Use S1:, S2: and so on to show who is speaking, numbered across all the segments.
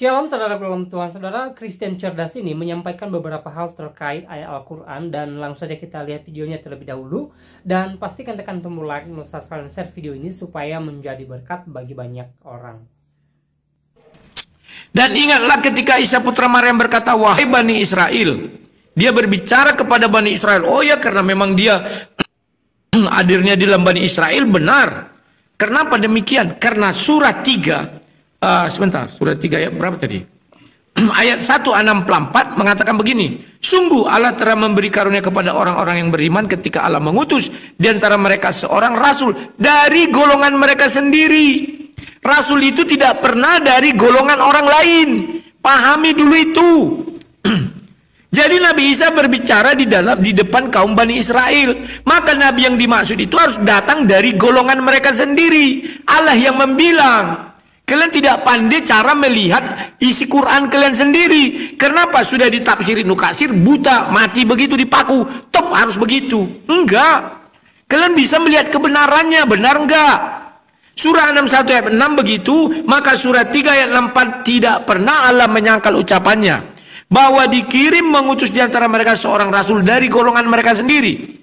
S1: Shalom saudara dalam Tuhan. Saudara Kristen cerdas ini menyampaikan beberapa hal terkait ayat Al-Quran, dan langsung saja kita lihat videonya terlebih dahulu. Dan pastikan tekan tombol like, subscribe, dan share video ini supaya menjadi berkat bagi banyak orang.
S2: Dan ingatlah ketika Isa putra Maryam berkata, "Wahai Bani Israel," dia berbicara kepada Bani Israel. Oh ya, karena memang dia hadirnya di dalam Bani Israel benar. Kenapa demikian? Karena surat 3 surat 3 ayat berapa tadi? Ayat 164 mengatakan begini, "Sungguh Allah telah memberi karunia kepada orang-orang yang beriman ketika Allah mengutus di antara mereka seorang rasul dari golongan mereka sendiri." Rasul itu tidak pernah dari golongan orang lain. Pahami dulu itu. Jadi Nabi Isa berbicara di depan kaum Bani Israel. Maka Nabi yang dimaksud itu harus datang dari golongan mereka sendiri. Allah yang membilang, kalian tidak pandai cara melihat isi Quran kalian sendiri. Kenapa? Sudah ditafsirin nukasir, buta, mati begitu dipaku, top harus begitu. Enggak. Kalian bisa melihat kebenarannya, benar enggak? Surah 61 ayat 6 begitu, maka surah 3 ayat 64 tidak pernah Allah menyangkal ucapannya bahwa dikirim mengutus di antara mereka seorang rasul dari golongan mereka sendiri.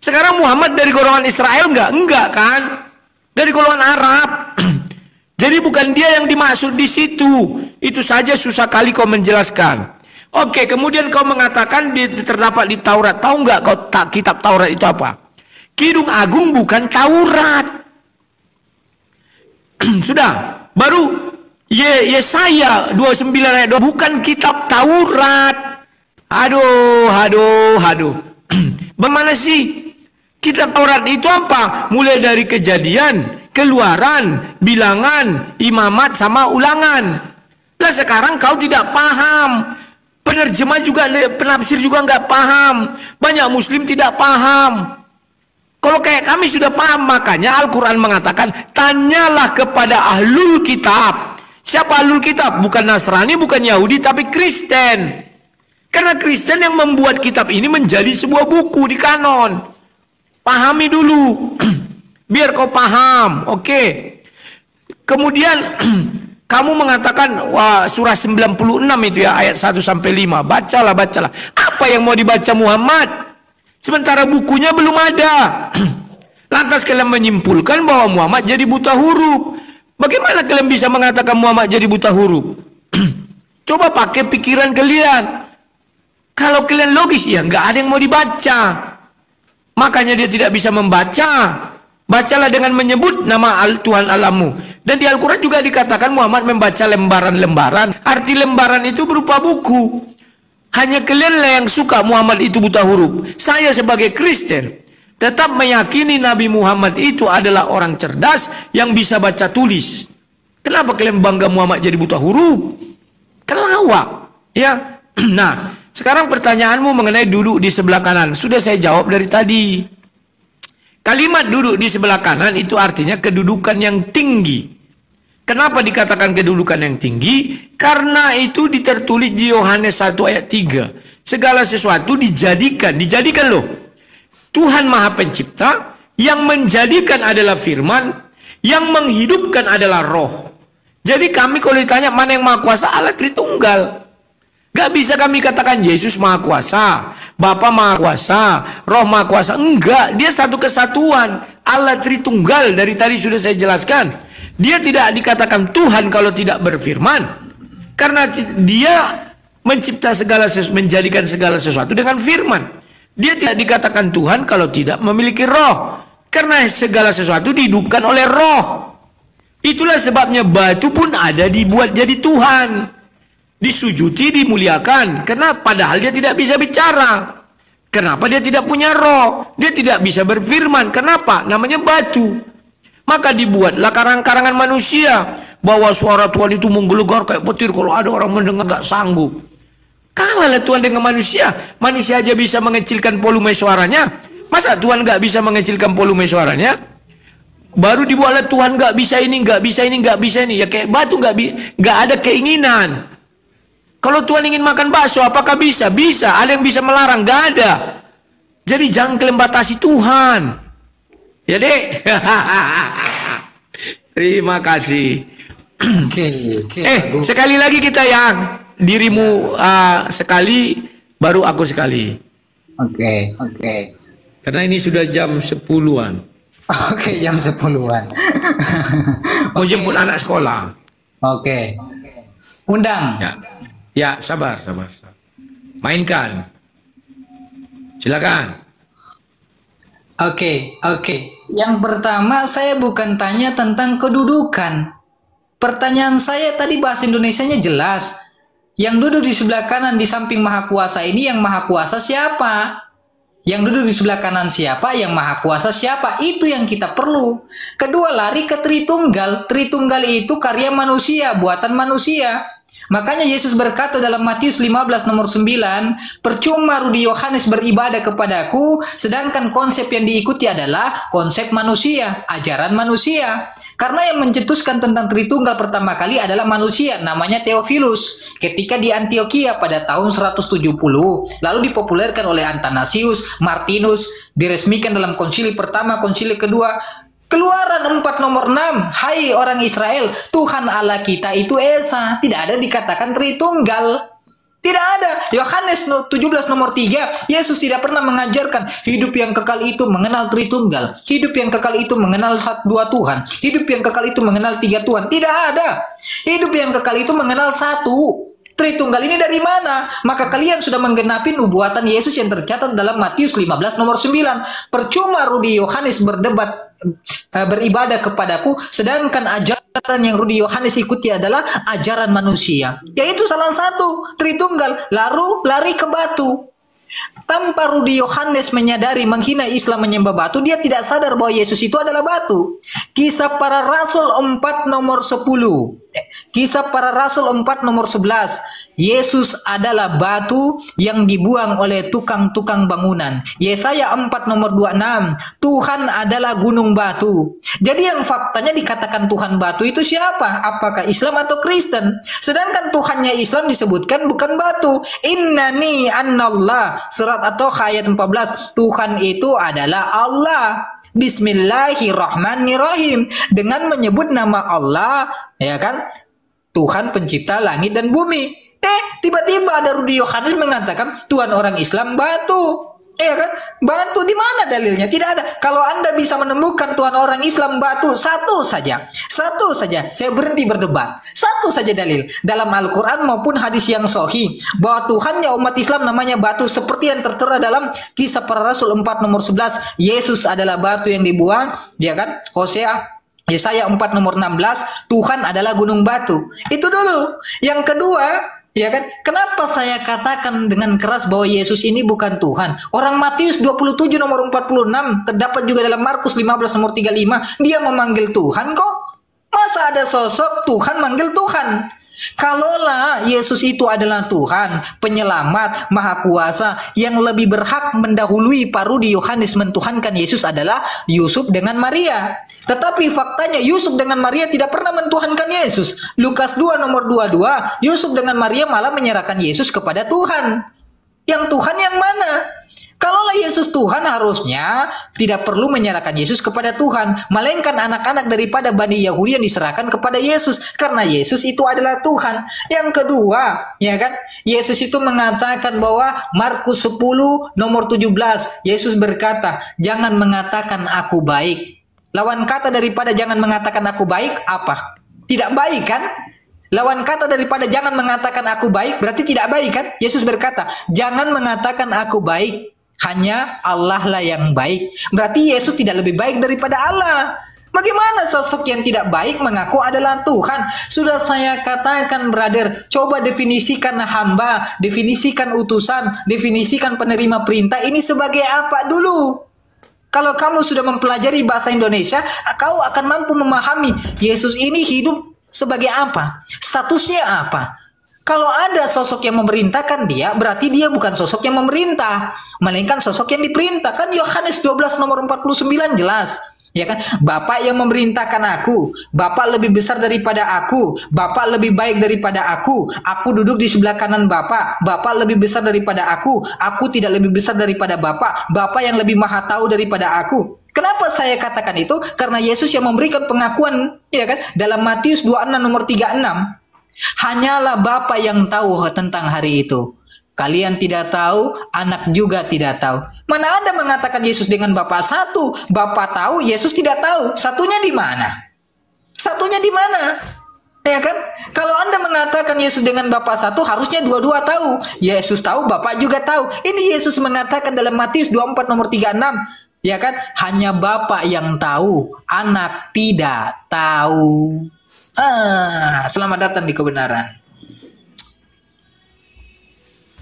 S2: Sekarang Muhammad dari golongan Israel enggak? Enggak kan? Dari golongan Arab. Jadi bukan dia yang dimaksud di situ. Itu saja susah kali kau menjelaskan. Oke, kemudian kau mengatakan terdapat di Taurat. Tahu nggak kau kitab Taurat itu apa? Kidung Agung bukan Taurat. Sudah. Baru Yesaya 29 ayat 2 bukan kitab Taurat. Aduh. Bagaimana sih? Kitab Taurat itu apa? Mulai dari Kejadian, Keluaran, Bilangan, Imamat, sama Ulangan. Lah sekarang kau tidak paham. Penerjemah juga, penafsir juga nggak paham. Banyak Muslim tidak paham. Kalau kayak kami sudah paham, makanya Al-Quran mengatakan, tanyalah kepada ahlul kitab. Siapa ahlul kitab? Bukan Nasrani, bukan Yahudi, tapi Kristen. Karena Kristen yang membuat kitab ini menjadi sebuah buku di kanon. Pahami dulu. Biar kau paham, oke. Kemudian kamu mengatakan, wah, surah 96 itu ya, ayat 1 sampai 5. Bacalah. Apa yang mau dibaca Muhammad? Sementara bukunya belum ada. Lantas kalian menyimpulkan bahwa Muhammad jadi buta huruf. Bagaimana kalian bisa mengatakan Muhammad jadi buta huruf? Coba pakai pikiran kalian. Kalau kalian logis, ya nggak ada yang mau dibaca. Makanya dia tidak bisa membaca. Bacalah dengan menyebut nama Tuhan Allahmu. Dan di Al-Quran juga dikatakan Muhammad membaca lembaran-lembaran. Arti lembaran itu berupa buku. Hanya kalianlah yang suka Muhammad itu buta huruf. Saya sebagai Kristen tetap meyakini Nabi Muhammad itu adalah orang cerdas yang bisa baca tulis. Kenapa kalian bangga Muhammad jadi buta huruf? Kelawak. Ya. Nah, sekarang pertanyaanmu mengenai duduk di sebelah kanan. Sudah saya jawab dari tadi. Kalimat duduk di sebelah kanan itu artinya kedudukan yang tinggi. Kenapa dikatakan kedudukan yang tinggi? Karena itu tertulis di Yohanes 1 ayat 3. Segala sesuatu dijadikan loh. Tuhan Maha Pencipta, yang menjadikan adalah firman, yang menghidupkan adalah roh. Jadi kami kalau ditanya mana yang Maha Kuasa, Allah Tritunggal. Gak bisa kami katakan Yesus Maha Kuasa, Bapa Maha Kuasa, Roh Maha Kuasa. Enggak, dia satu kesatuan. Allah Tritunggal, dari tadi sudah saya jelaskan. Dia tidak dikatakan Tuhan kalau tidak berfirman. Karena dia menjadikan segala sesuatu dengan firman. Dia tidak dikatakan Tuhan kalau tidak memiliki roh. Karena segala sesuatu dihidupkan oleh roh. Itulah sebabnya batu pun ada dibuat jadi Tuhan. Disujuti, dimuliakan. Karena padahal dia tidak bisa bicara. Kenapa dia tidak punya roh? Dia tidak bisa berfirman. Kenapa? Namanya batu. Maka dibuatlah karangan manusia. Bahwa suara Tuhan itu menggelegar kayak petir. Kalau ada orang mendengar gak sanggup. Kalahlah Tuhan dengan manusia. Manusia aja bisa mengecilkan volume suaranya. Masa Tuhan gak bisa mengecilkan volume suaranya? Baru dibuatlah Tuhan gak bisa ini, gak bisa ini, gak bisa ini. Ya kayak batu gak ada keinginan. Kalau Tuhan ingin makan bakso, apakah bisa? Bisa. Ada yang bisa melarang? Gak ada. Jadi jangan kalian batasi Tuhan. Ya dek. Terima kasih.
S3: Oke, oke. Bagus.
S2: Sekali lagi kita yang dirimu sekali, baru aku sekali.
S3: Oke, oke.
S2: Karena ini sudah jam 10-an.
S3: Oke, jam 10-an.
S2: Mau jemput anak sekolah.
S3: Oke. Undang.
S2: Ya, ya sabar. Mainkan. Silakan.
S3: Oke, oke. Yang pertama saya bukan tanya tentang kedudukan. Pertanyaan saya tadi bahasa Indonesianya jelas. Yang duduk di sebelah kanan di samping Maha Kuasa ini, yang Maha Kuasa siapa? Yang duduk di sebelah kanan siapa? Yang Maha Kuasa siapa? Itu yang kita perlu. Kedua, lari ke Tritunggal. Tritunggal itu karya manusia, buatan manusia. Makanya Yesus berkata dalam Matius 15 nomor 9, percuma Rudi Yohanes beribadah kepadaku, sedangkan konsep yang diikuti adalah konsep manusia, ajaran manusia. Karena yang mencetuskan tentang Tritunggal pertama kali adalah manusia, namanya Theophilus. Ketika di Antioquia pada tahun 170, lalu dipopulerkan oleh Athanasius, Martinus, diresmikan dalam konsili pertama, konsili kedua. Keluaran 4 nomor 6, hai orang Israel, Tuhan Allah kita itu Esa. Tidak ada dikatakan Tritunggal. Tidak ada. Yohanes 17 nomor 3, Yesus tidak pernah mengajarkan hidup yang kekal itu mengenal Tritunggal. Hidup yang kekal itu mengenal dua Tuhan. Hidup yang kekal itu mengenal tiga Tuhan. Tidak ada. Hidup yang kekal itu mengenal satu. Tritunggal ini dari mana? Maka kalian sudah menggenapi nubuatan Yesus yang tercatat dalam Matius 15 nomor 9. Percuma Rudi Yohanes beribadah kepadaku, sedangkan ajaran yang Rudi Yohanes ikuti adalah ajaran manusia. Yaitu salah satu Tritunggal, lalu lari ke batu. Tanpa Rudi Yohanes menyadari menghina Islam menyembah batu, dia tidak sadar bahwa Yesus itu adalah batu. Kisah para Rasul 4 nomor 10. Kisah para Rasul 4 nomor 11. Yesus adalah batu yang dibuang oleh tukang-tukang bangunan. Yesaya 4 nomor 26. Tuhan adalah gunung batu. Jadi yang faktanya dikatakan Tuhan batu itu siapa? Apakah Islam atau Kristen? Sedangkan Tuhannya Islam disebutkan bukan batu. Innani annallah. Surat At-Taha ayat 14. Tuhan itu adalah Allah. Bismillahirrahmanirrahim. Dengan menyebut nama Allah, ya kan? Tuhan pencipta langit dan bumi. Tiba-tiba ada Rudi Yohanes mengatakan Tuhan orang Islam batu. Ya kan? Batu di mana dalilnya? Tidak ada. Kalau Anda bisa menemukan Tuhan orang Islam batu, satu saja. Saya berhenti berdebat. Satu saja dalil dalam Al-Quran maupun hadis yang sahih bahwa Tuhannya umat Islam namanya batu, seperti yang tertera dalam Kisah Para Rasul 4 nomor 11. Yesus adalah batu yang dibuang, ya kan? Hosea Yesaya 4 nomor 16, Tuhan adalah gunung batu. Itu dulu. Yang kedua, ya kan? Kenapa saya katakan dengan keras bahwa Yesus ini bukan Tuhan? Orang Matius 27 nomor 46, terdapat juga dalam Markus 15 nomor 35, dia memanggil Tuhan kok. Masa ada sosok Tuhan manggil Tuhan? Kalaulah Yesus itu adalah Tuhan, penyelamat, maha kuasa, yang lebih berhak mendahului Pak Rudi Yohanes mentuhankan Yesus adalah Yusuf dengan Maria. Tetapi faktanya Yusuf dengan Maria tidak pernah mentuhankan Yesus. Lukas 2 nomor 22, Yusuf dengan Maria malah menyerahkan Yesus kepada Tuhan. Yang Tuhan yang mana? Kalaulah Yesus Tuhan, harusnya tidak perlu menyerahkan Yesus kepada Tuhan, melainkan anak-anak daripada Bani Yahudi yang diserahkan kepada Yesus, karena Yesus itu adalah Tuhan. Yang kedua, ya kan, Yesus itu mengatakan bahwa Markus 10 nomor 17, Yesus berkata, jangan mengatakan aku baik. Lawan kata daripada jangan mengatakan aku baik apa? Tidak baik kan? Lawan kata daripada jangan mengatakan aku baik berarti tidak baik kan? Yesus berkata, jangan mengatakan aku baik. Hanya Allah lah yang baik. Berarti Yesus tidak lebih baik daripada Allah. Bagaimana sosok yang tidak baik mengaku adalah Tuhan? Sudah saya katakan, brother, coba definisikan hamba, definisikan utusan, definisikan penerima perintah ini sebagai apa dulu. Kalau kamu sudah mempelajari bahasa Indonesia, kau akan mampu memahami Yesus ini hidup sebagai apa? Statusnya apa? Kalau ada sosok yang memerintahkan dia, berarti dia bukan sosok yang memerintah, melainkan sosok yang diperintah. Kan Yohanes 12 nomor 49 jelas. Ya kan? Bapak yang memerintahkan aku, Bapak lebih besar daripada aku, Bapak lebih baik daripada aku duduk di sebelah kanan Bapak, Bapak lebih besar daripada aku tidak lebih besar daripada Bapak yang lebih maha tahu daripada aku. Kenapa saya katakan itu? Karena Yesus yang memberikan pengakuan, ya kan? Dalam Matius 26 nomor 36. Hanyalah Bapa yang tahu tentang hari itu. Kalian tidak tahu, anak juga tidak tahu. Mana ada mengatakan Yesus dengan Bapa satu? Bapa tahu, Yesus tidak tahu. Satunya di mana? Satunya di mana? Ya kan? Kalau Anda mengatakan Yesus dengan Bapa satu, harusnya dua-dua tahu. Yesus tahu, Bapa juga tahu. Ini Yesus mengatakan dalam Matius 24 nomor 36. Ya kan? Hanya Bapa yang tahu, anak tidak tahu. Selamat datang di kebenaran.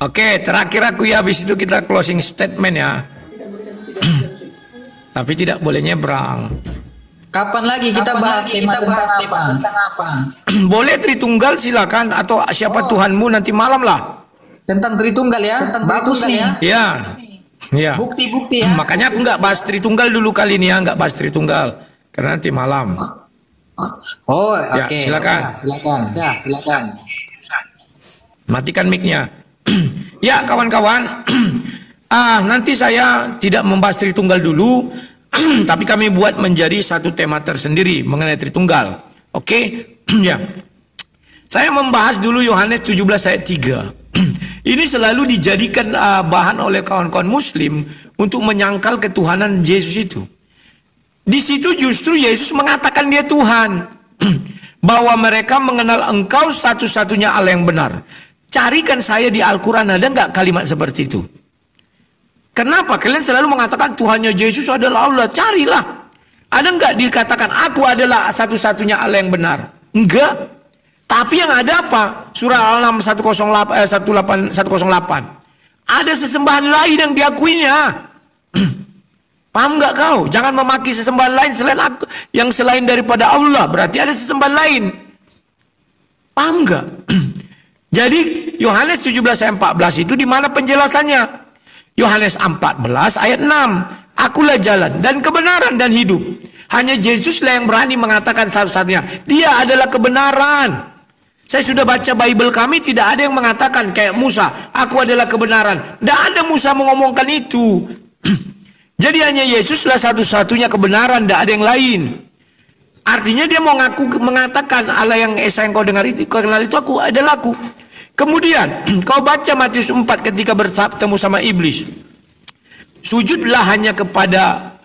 S2: Oke, terakhir aku ya, habis itu kita closing statement ya. Tapi tidak boleh nyebrang.
S3: Kapan lagi kita bahas tema tentang apa?
S2: Boleh Tritunggal silakan, atau siapa Tuhanmu nanti malam lah.
S3: Tentang Tritunggal ya? Bagus nih.
S2: Ya. Ya.
S3: Bukti-bukti ya.
S2: Makanya aku nggak bahas Tritunggal dulu kali ini ya, nggak bahas Tritunggal. Karena nanti malam.
S3: Oh,
S2: ya,
S3: oke.
S2: silakan.
S3: Silakan.
S2: Matikan mic-nya. Ya, kawan-kawan. Nanti saya tidak membahas Tritunggal dulu. Tapi kami buat menjadi satu tema tersendiri mengenai Tritunggal. Oke? Ya. Saya membahas dulu Yohanes 17 ayat 3. Ini selalu dijadikan bahan oleh kawan-kawan muslim untuk menyangkal ketuhanan Yesus itu. Di situ justru Yesus mengatakan dia Tuhan. Bahwa mereka mengenal Engkau satu-satunya Allah yang benar. Carikan saya di Al-Quran, ada nggak kalimat seperti itu? Kenapa kalian selalu mengatakan Tuhannya Yesus adalah Allah? Carilah. Ada nggak dikatakan aku adalah satu-satunya Allah yang benar? Enggak. Tapi yang ada apa? Surah Al-An'am 108. Ada sesembahan lain yang diakuinya. Paham nggak kau? Jangan memaki sesembahan lain selain aku, yang selain daripada Allah. Berarti ada sesembahan lain. Paham nggak? Jadi Yohanes 17 ayat 14 itu di mana penjelasannya? Yohanes 14 ayat 6. Akulah jalan dan kebenaran dan hidup. Hanya Yesuslah yang berani mengatakan satu-satunya. Dia adalah kebenaran. Saya sudah baca Bible kami, tidak ada yang mengatakan kayak Musa, aku adalah kebenaran. Tidak ada Musa mengomongkan itu. Jadi hanya Yesuslah satu-satunya kebenaran, tidak ada yang lain. Artinya dia mau mengatakan Allah yang Esa yang kau dengar itu, kau kenal itu aku adalah aku. Kemudian kau baca Matius 4 ketika bertemu sama iblis. Sujudlah hanya kepada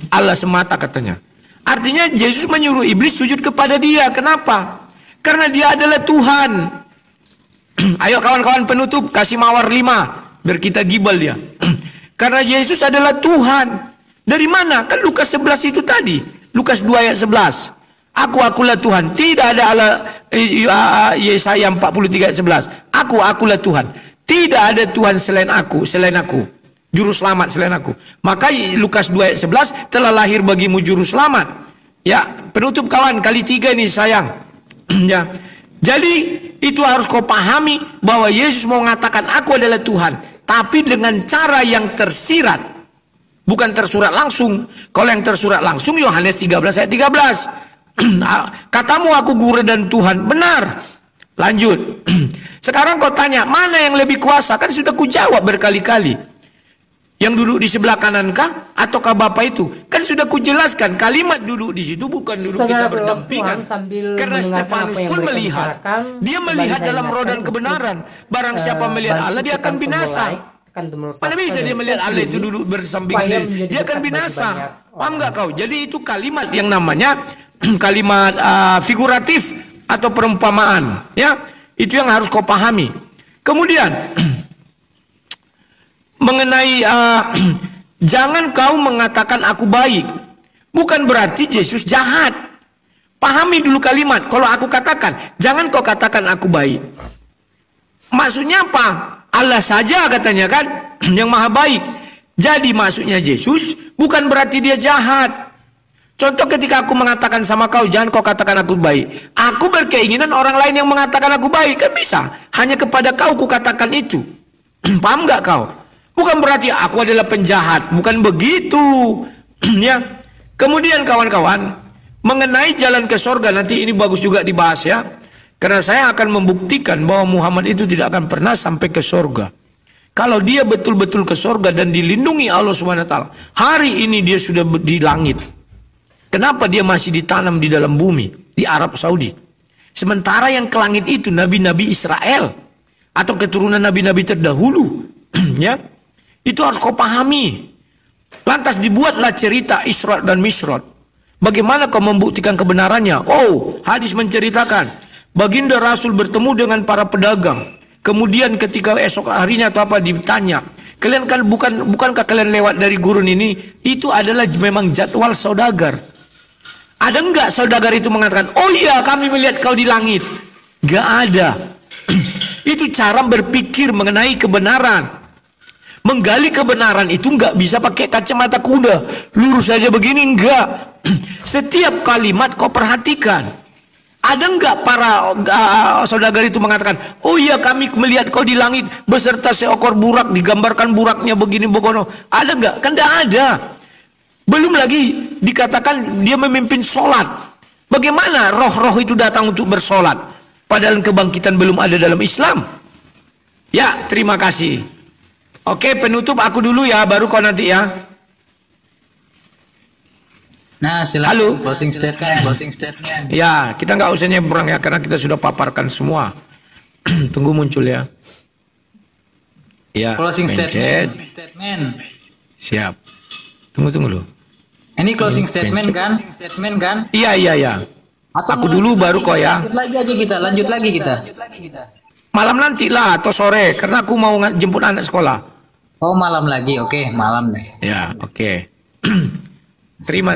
S2: Allah semata katanya. Artinya Yesus menyuruh iblis sujud kepada dia. Kenapa? Karena dia adalah Tuhan. Ayo kawan-kawan penutup kasih mawar 5 biar kita gibal dia. Karena Yesus adalah Tuhan. Dari mana? Kan Lukas 11 itu tadi. Lukas 2 ayat 11. Akulah Tuhan. Tidak ada Allah. Yesaya 43 ayat 11. Akulah Tuhan. Tidak ada Tuhan selain aku. Juru selamat selain aku. Maka Lukas 2 ayat 11 telah lahir bagimu juru selamat. Ya, penutup kawan kali 3 nih sayang. Ya. Jadi itu harus kau pahami bahwa Yesus mau mengatakan aku adalah Tuhan. Tapi dengan cara yang tersirat. Bukan tersurat langsung. Kalau yang tersurat langsung Yohanes 13 ayat 13. Katamu aku guru dan Tuhan. Benar. Lanjut. Sekarang kau tanya mana yang lebih kuasa? Kan sudah kujawab berkali-kali. Yang duduk di sebelah kanankah ataukah Bapa itu? Kan sudah kujelaskan kalimat duduk di situ bukan duduk kita berdampingan. Karena Stefanus pun melihat. Dia melihat dalam roh dan kebenaran. Barang siapa melihat Allah dia akan binasa. Mana bisa dia melihat Allah itu duduk bersamping dia akan binasa. Paham nggak kau? Jadi itu kalimat yang namanya kalimat figuratif atau perumpamaan. Ya, itu yang harus kau pahami. Kemudian mengenai jangan kau mengatakan aku baik. Bukan berarti Yesus jahat. Pahami dulu kalimat. Kalau aku katakan, jangan kau katakan aku baik. Maksudnya apa? Allah saja katanya kan yang maha baik. Jadi maksudnya Yesus bukan berarti dia jahat. Contoh ketika aku mengatakan sama kau, jangan kau katakan aku baik. Aku berkeinginan orang lain yang mengatakan aku baik. Kan bisa. Hanya kepada kau ku katakan itu. Paham nggak kau? Bukan berarti aku adalah penjahat. Bukan begitu. Ya. Kemudian kawan-kawan, mengenai jalan ke sorga, nanti ini bagus juga dibahas ya. Karena saya akan membuktikan bahwa Muhammad itu tidak akan pernah sampai ke sorga. Kalau dia betul-betul ke surga dan dilindungi Allah SWT, hari ini dia sudah di langit. Kenapa dia masih ditanam di dalam bumi, di Arab Saudi? Sementara yang ke langit itu nabi-nabi Israel atau keturunan nabi-nabi terdahulu. Ya, itu harus kau pahami. Lantas dibuatlah cerita Isra dan Mi'raj. Bagaimana kau membuktikan kebenarannya? Oh, hadis menceritakan baginda Rasul bertemu dengan para pedagang. Kemudian ketika esok harinya atau apa ditanya, kalian kan bukankah kalian lewat dari gurun ini? Itu adalah memang jadwal saudagar. Ada enggak saudagar itu mengatakan, oh iya kami melihat kau di langit? Enggak ada. Itu cara berpikir mengenai kebenaran. Menggali kebenaran itu enggak bisa pakai kacamata kuda. Lurus saja begini, enggak. Setiap kalimat kau perhatikan. Ada enggak para saudagar itu mengatakan, oh iya kami melihat kau di langit beserta seekor burak, digambarkan buraknya begini begono. Ada enggak? Kan enggak ada. Belum lagi dikatakan dia memimpin sholat. Bagaimana roh-roh itu datang untuk bersolat? Padahal kebangkitan belum ada dalam Islam. Ya, terima kasih. Oke, penutup aku dulu ya, baru kau nanti ya.
S3: Nah, silakan.
S2: Halo.
S3: Closing statement.
S2: Ya, kita nggak usah nyebrang ya, karena kita sudah paparkan semua. Tunggu muncul ya. Ya,
S3: Closing
S2: pencet.
S3: statement.
S2: Siap. Tunggu dulu.
S3: Ini closing statement
S2: Pencet.
S3: kan?
S2: Iya. Aku dulu baru kok ya.
S3: Lanjut lagi kita.
S2: Malam nanti lah atau sore, karena aku mau jemput anak sekolah.
S3: Oh, malam lagi. Oke, malam deh.
S2: Ya, oke. Terima.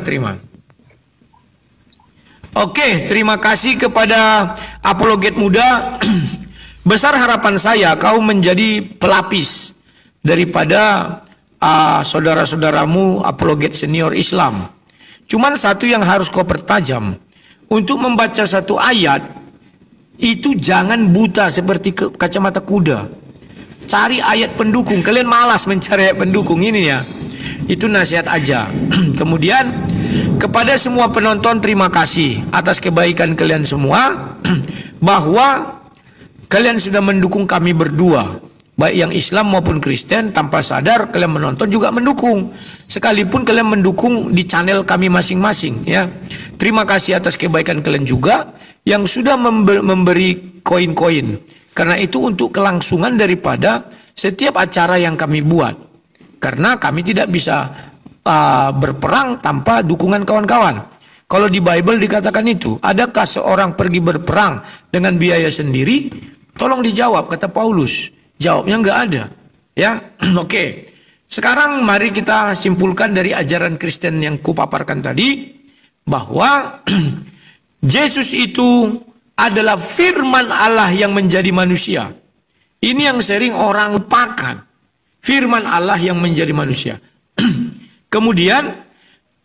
S2: Oke, terima kasih kepada apologet muda. Besar harapan saya kau menjadi pelapis daripada saudara-saudaramu apologet senior Islam. Cuman satu yang harus kau pertajam. Untuk membaca satu ayat, itu jangan buta seperti kacamata kuda. Cari ayat pendukung. Kalian malas mencari ayat pendukung ini ya. Itu nasihat aja. Kemudian kepada semua penonton, terima kasih atas kebaikan kalian semua. Bahwa kalian sudah mendukung kami berdua, baik yang Islam maupun Kristen. Tanpa sadar kalian menonton juga mendukung, sekalipun kalian mendukung di channel kami masing-masing ya. Terima kasih atas kebaikan kalian juga yang sudah memberi koin-koin. Karena itu untuk kelangsungan daripada setiap acara yang kami buat. Karena kami tidak bisa berperang tanpa dukungan kawan-kawan. Kalau di Bible dikatakan itu, adakah seorang pergi berperang dengan biaya sendiri? Tolong dijawab, kata Paulus. Jawabnya enggak ada. Ya, oke. Sekarang mari kita simpulkan dari ajaran Kristen yang kupaparkan tadi, bahwa Yesus itu adalah firman Allah yang menjadi manusia. Ini yang sering orang lupakan. Firman Allah yang menjadi manusia. Kemudian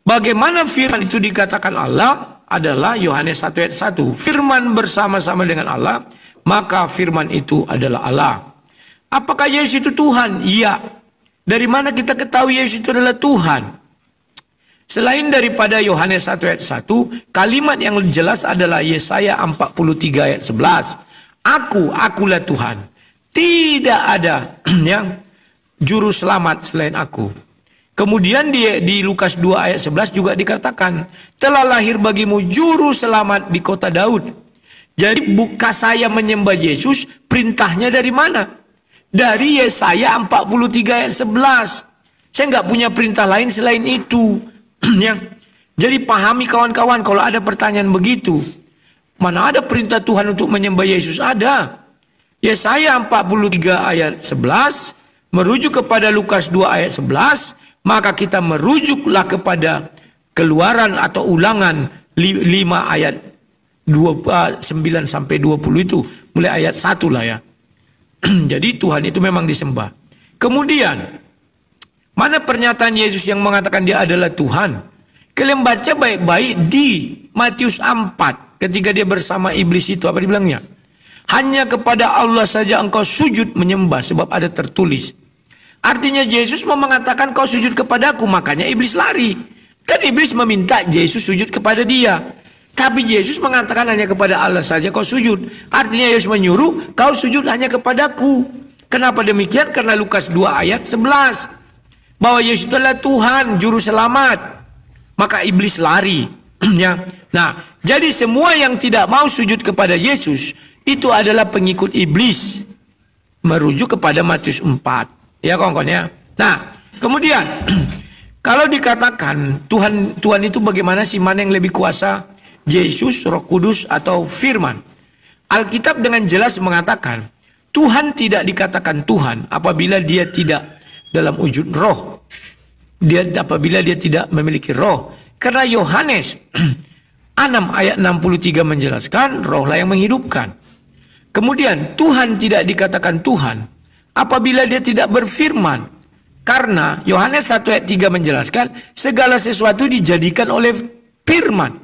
S2: bagaimana firman itu dikatakan Allah adalah Yohanes 1 ayat 1. Firman bersama-sama dengan Allah, maka firman itu adalah Allah. Apakah Yesus itu Tuhan? Iya. Dari mana kita ketahui Yesus itu adalah Tuhan? Selain daripada Yohanes 1 ayat 1, kalimat yang jelas adalah Yesaya 43 ayat 11. Akulah Tuhan. Tidak ada yang juru selamat selain aku. Kemudian di Lukas 2 ayat 11 juga dikatakan, telah lahir bagimu juru selamat di kota Daud. Jadi bukan saya menyembah Yesus, perintahnya dari mana? Dari Yesaya 43 ayat 11. Saya nggak punya perintah lain selain itu. Ya. Jadi pahami kawan-kawan, kalau ada pertanyaan begitu, mana ada perintah Tuhan untuk menyembah Yesus? Ada. Yesaya 43 ayat 11 merujuk kepada Lukas 2 ayat 11, maka kita merujuklah kepada Keluaran atau Ulangan 5 ayat 9 sampai 20 itu, mulai ayat 1 lah ya. Jadi Tuhan itu memang disembah. Kemudian, mana pernyataan Yesus yang mengatakan dia adalah Tuhan? Kalian baca baik-baik di Matius 4, ketika dia bersama iblis itu, apa dibilangnya? Hanya kepada Allah saja engkau sujud menyembah, sebab ada tertulis. Artinya Yesus mau mengatakan kau sujud kepadaku, makanya iblis lari. Kan iblis meminta Yesus sujud kepada dia. Tapi Yesus mengatakan hanya kepada Allah saja kau sujud. Artinya Yesus menyuruh kau sujud hanya kepadaku. Kenapa demikian? Karena Lukas 2 ayat 11. Bahwa Yesus adalah Tuhan, juru selamat. Maka iblis lari. Ya. Nah, jadi semua yang tidak mau sujud kepada Yesus, itu adalah pengikut iblis. Merujuk kepada Matius 4. Ya kawan-kawan ya. Nah, kemudian kalau dikatakan Tuhan itu bagaimana sih, mana yang lebih kuasa? Yesus, Roh Kudus, atau Firman? Alkitab dengan jelas mengatakan Tuhan tidak dikatakan Tuhan apabila dia tidak dalam wujud roh. Apabila dia tidak memiliki roh. Karena Yohanes 6 ayat 63 menjelaskan rohlah yang menghidupkan. Kemudian Tuhan tidak dikatakan Tuhan apabila dia tidak berfirman. Karena Yohanes 1 ayat 3 menjelaskan segala sesuatu dijadikan oleh firman.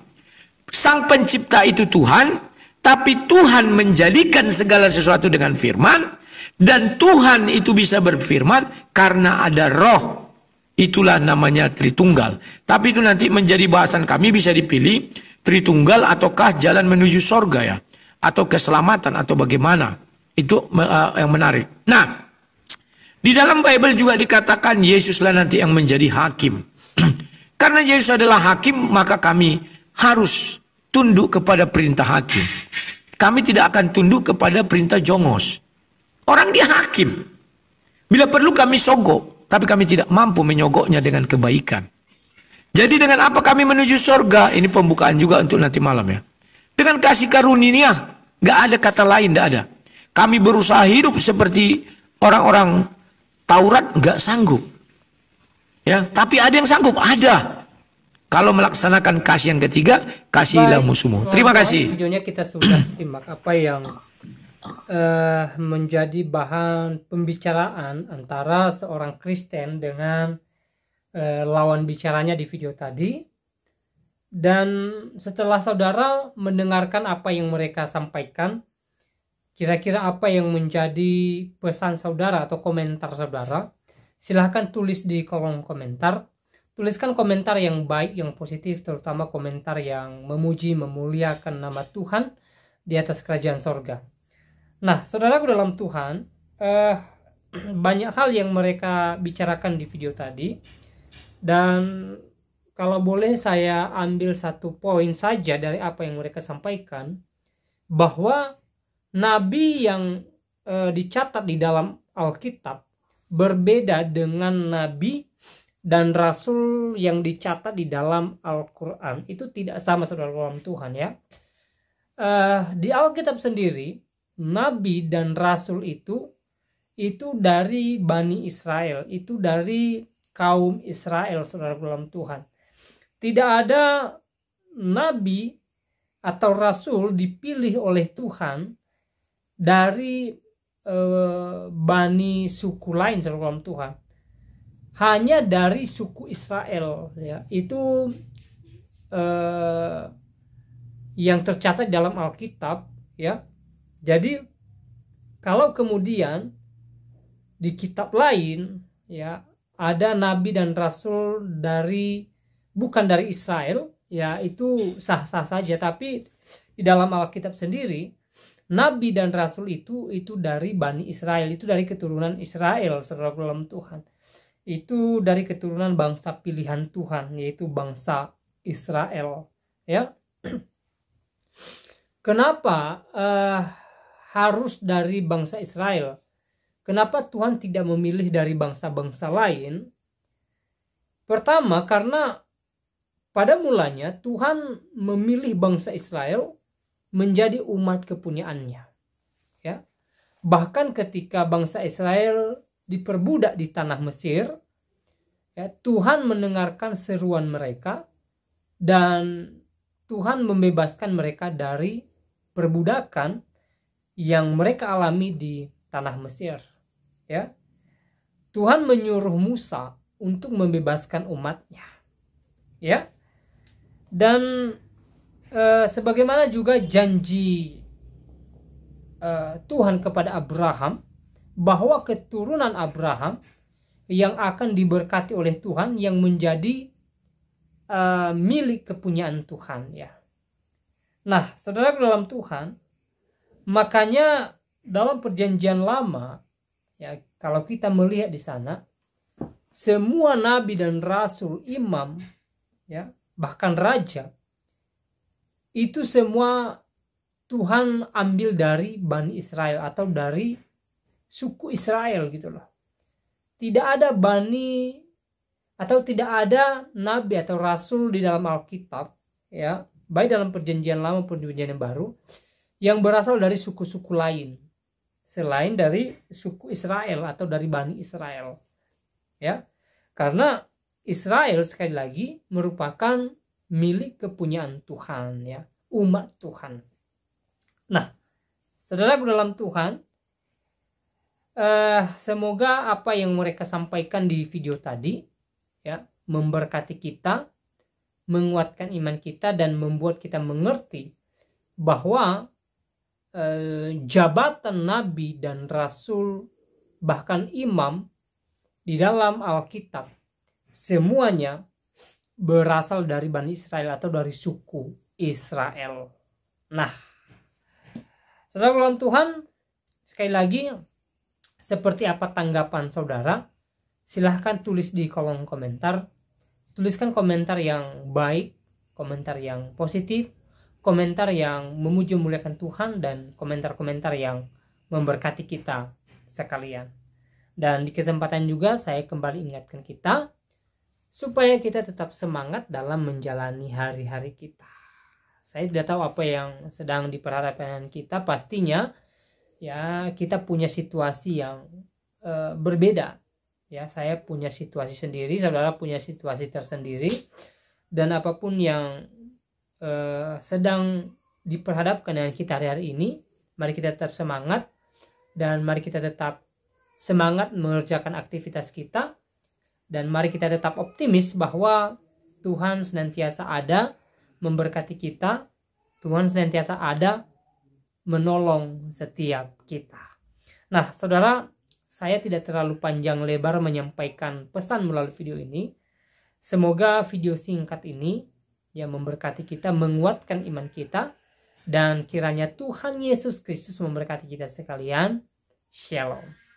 S2: Sang pencipta itu Tuhan, tapi Tuhan menjadikan segala sesuatu dengan firman, dan Tuhan itu bisa berfirman karena ada roh. Itulah namanya Tritunggal. Tapi itu nanti menjadi bahasan kami, bisa dipilih Tritunggal ataukah jalan menuju sorga ya, atau keselamatan atau bagaimana. Itu yang menarik. Nah, di dalam Bible juga dikatakan Yesuslah nanti yang menjadi hakim. Karena Yesus adalah hakim, maka kami harus tunduk kepada perintah hakim. Kami tidak akan tunduk kepada perintah jongos. Orang dia hakim. Bila perlu kami sogok, tapi kami tidak mampu menyogoknya dengan kebaikan. Jadi dengan apa kami menuju surga? Ini pembukaan juga untuk nanti malam ya. Dengan kasih karunia, gak ada kata lain, gak ada. Kami berusaha hidup seperti orang-orang Taurat, gak sanggup. Ya, tapi ada yang sanggup, ada. Kalau melaksanakan kasih yang ketiga, kasihilah musuhmu. Terima kasih.
S1: Videonya kita sudah simak apa yang menjadi bahan pembicaraan antara seorang Kristen dengan lawan bicaranya di video tadi. Dan setelah saudara mendengarkan apa yang mereka sampaikan, kira-kira apa yang menjadi pesan saudara atau komentar saudara? Silahkan tulis di kolom komentar. Tuliskan komentar yang baik, yang positif, terutama komentar yang memuji, memuliakan nama Tuhan di atas kerajaan sorga. Nah, saudaraku dalam Tuhan, banyak hal yang mereka bicarakan di video tadi. Dan kalau boleh saya ambil satu poin saja dari apa yang mereka sampaikan, bahwa nabi yang dicatat di dalam Alkitab berbeda dengan nabi dan rasul yang dicatat di dalam Al-Quran. Itu tidak sama, saudara dalam Tuhan ya. Di Alkitab sendiri, nabi dan rasul itu dari Bani Israel, itu dari kaum Israel, saudara dalam Tuhan. Tidak ada nabi atau rasul dipilih oleh Tuhan dari Bani suku lain, saudara dalam Tuhan. Hanya dari suku Israel ya. Itu yang tercatat dalam Alkitab ya. Jadi kalau kemudian di kitab lain ya ada nabi dan rasul bukan dari Israel ya, itu sah-sah saja. Tapi di dalam Alkitab sendiri nabi dan rasul itu dari Bani Israel, itu dari keturunan Israel, saudara dalam Tuhan. Itu dari keturunan bangsa pilihan Tuhan, yaitu bangsa Israel ya. Kenapa harus dari bangsa Israel? Kenapa Tuhan tidak memilih dari bangsa-bangsa lain? Pertama, karena pada mulanya Tuhan memilih bangsa Israel menjadi umat kepunyaannya ya. Bahkan ketika bangsa Israel diperbudak di tanah Mesir ya, Tuhan mendengarkan seruan mereka dan Tuhan membebaskan mereka dari perbudakan yang mereka alami di tanah Mesir ya. Tuhan menyuruh Musa untuk membebaskan umatnya ya. Dan sebagaimana juga janji Tuhan kepada Abraham, bahwa keturunan Abraham yang akan diberkati oleh Tuhan, yang menjadi milik kepunyaan Tuhan ya. Nah, saudara dalam Tuhan, makanya dalam perjanjian lama ya, kalau kita melihat di sana, semua nabi dan rasul, imam, ya, bahkan raja, itu semua Tuhan ambil dari Bani Israel atau dari suku Israel gitu loh. Tidak ada bani atau tidak ada nabi atau rasul di dalam Alkitab, ya, baik dalam perjanjian lama maupun perjanjian yang baru, yang berasal dari suku-suku lain selain dari suku Israel atau dari Bani Israel, ya, karena Israel sekali lagi merupakan milik kepunyaan Tuhan, ya, umat Tuhan. Nah, saudaraku dalam Tuhan, semoga apa yang mereka sampaikan di video tadi, ya, memberkati kita, menguatkan iman kita, dan membuat kita mengerti bahwa jabatan nabi dan rasul bahkan imam di dalam Alkitab semuanya berasal dari Bani Israel atau dari suku Israel. Nah, saudara dalam Tuhan, sekali lagi, seperti apa tanggapan saudara? Silahkan tulis di kolom komentar. Tuliskan komentar yang baik, komentar yang positif, komentar yang memuji memuliakan Tuhan, dan komentar-komentar yang memberkati kita sekalian. Dan di kesempatan juga saya kembali ingatkan kita supaya kita tetap semangat dalam menjalani hari-hari kita. Saya tidak tahu apa yang sedang diperhadapkan kita, pastinya ya kita punya situasi yang berbeda. Ya, saya punya situasi sendiri, saudara punya situasi tersendiri, dan apapun yang sedang diperhadapkan dengan kita hari-hari ini, mari kita tetap semangat, dan mari kita tetap semangat mengerjakan aktivitas kita, dan mari kita tetap optimis bahwa Tuhan senantiasa ada memberkati kita, Tuhan senantiasa ada menolong setiap kita. Nah, saudara, saya tidak terlalu panjang lebar menyampaikan pesan melalui video ini. Semoga video singkat ini yang memberkati kita, menguatkan iman kita, dan kiranya Tuhan Yesus Kristus memberkati kita sekalian. Shalom.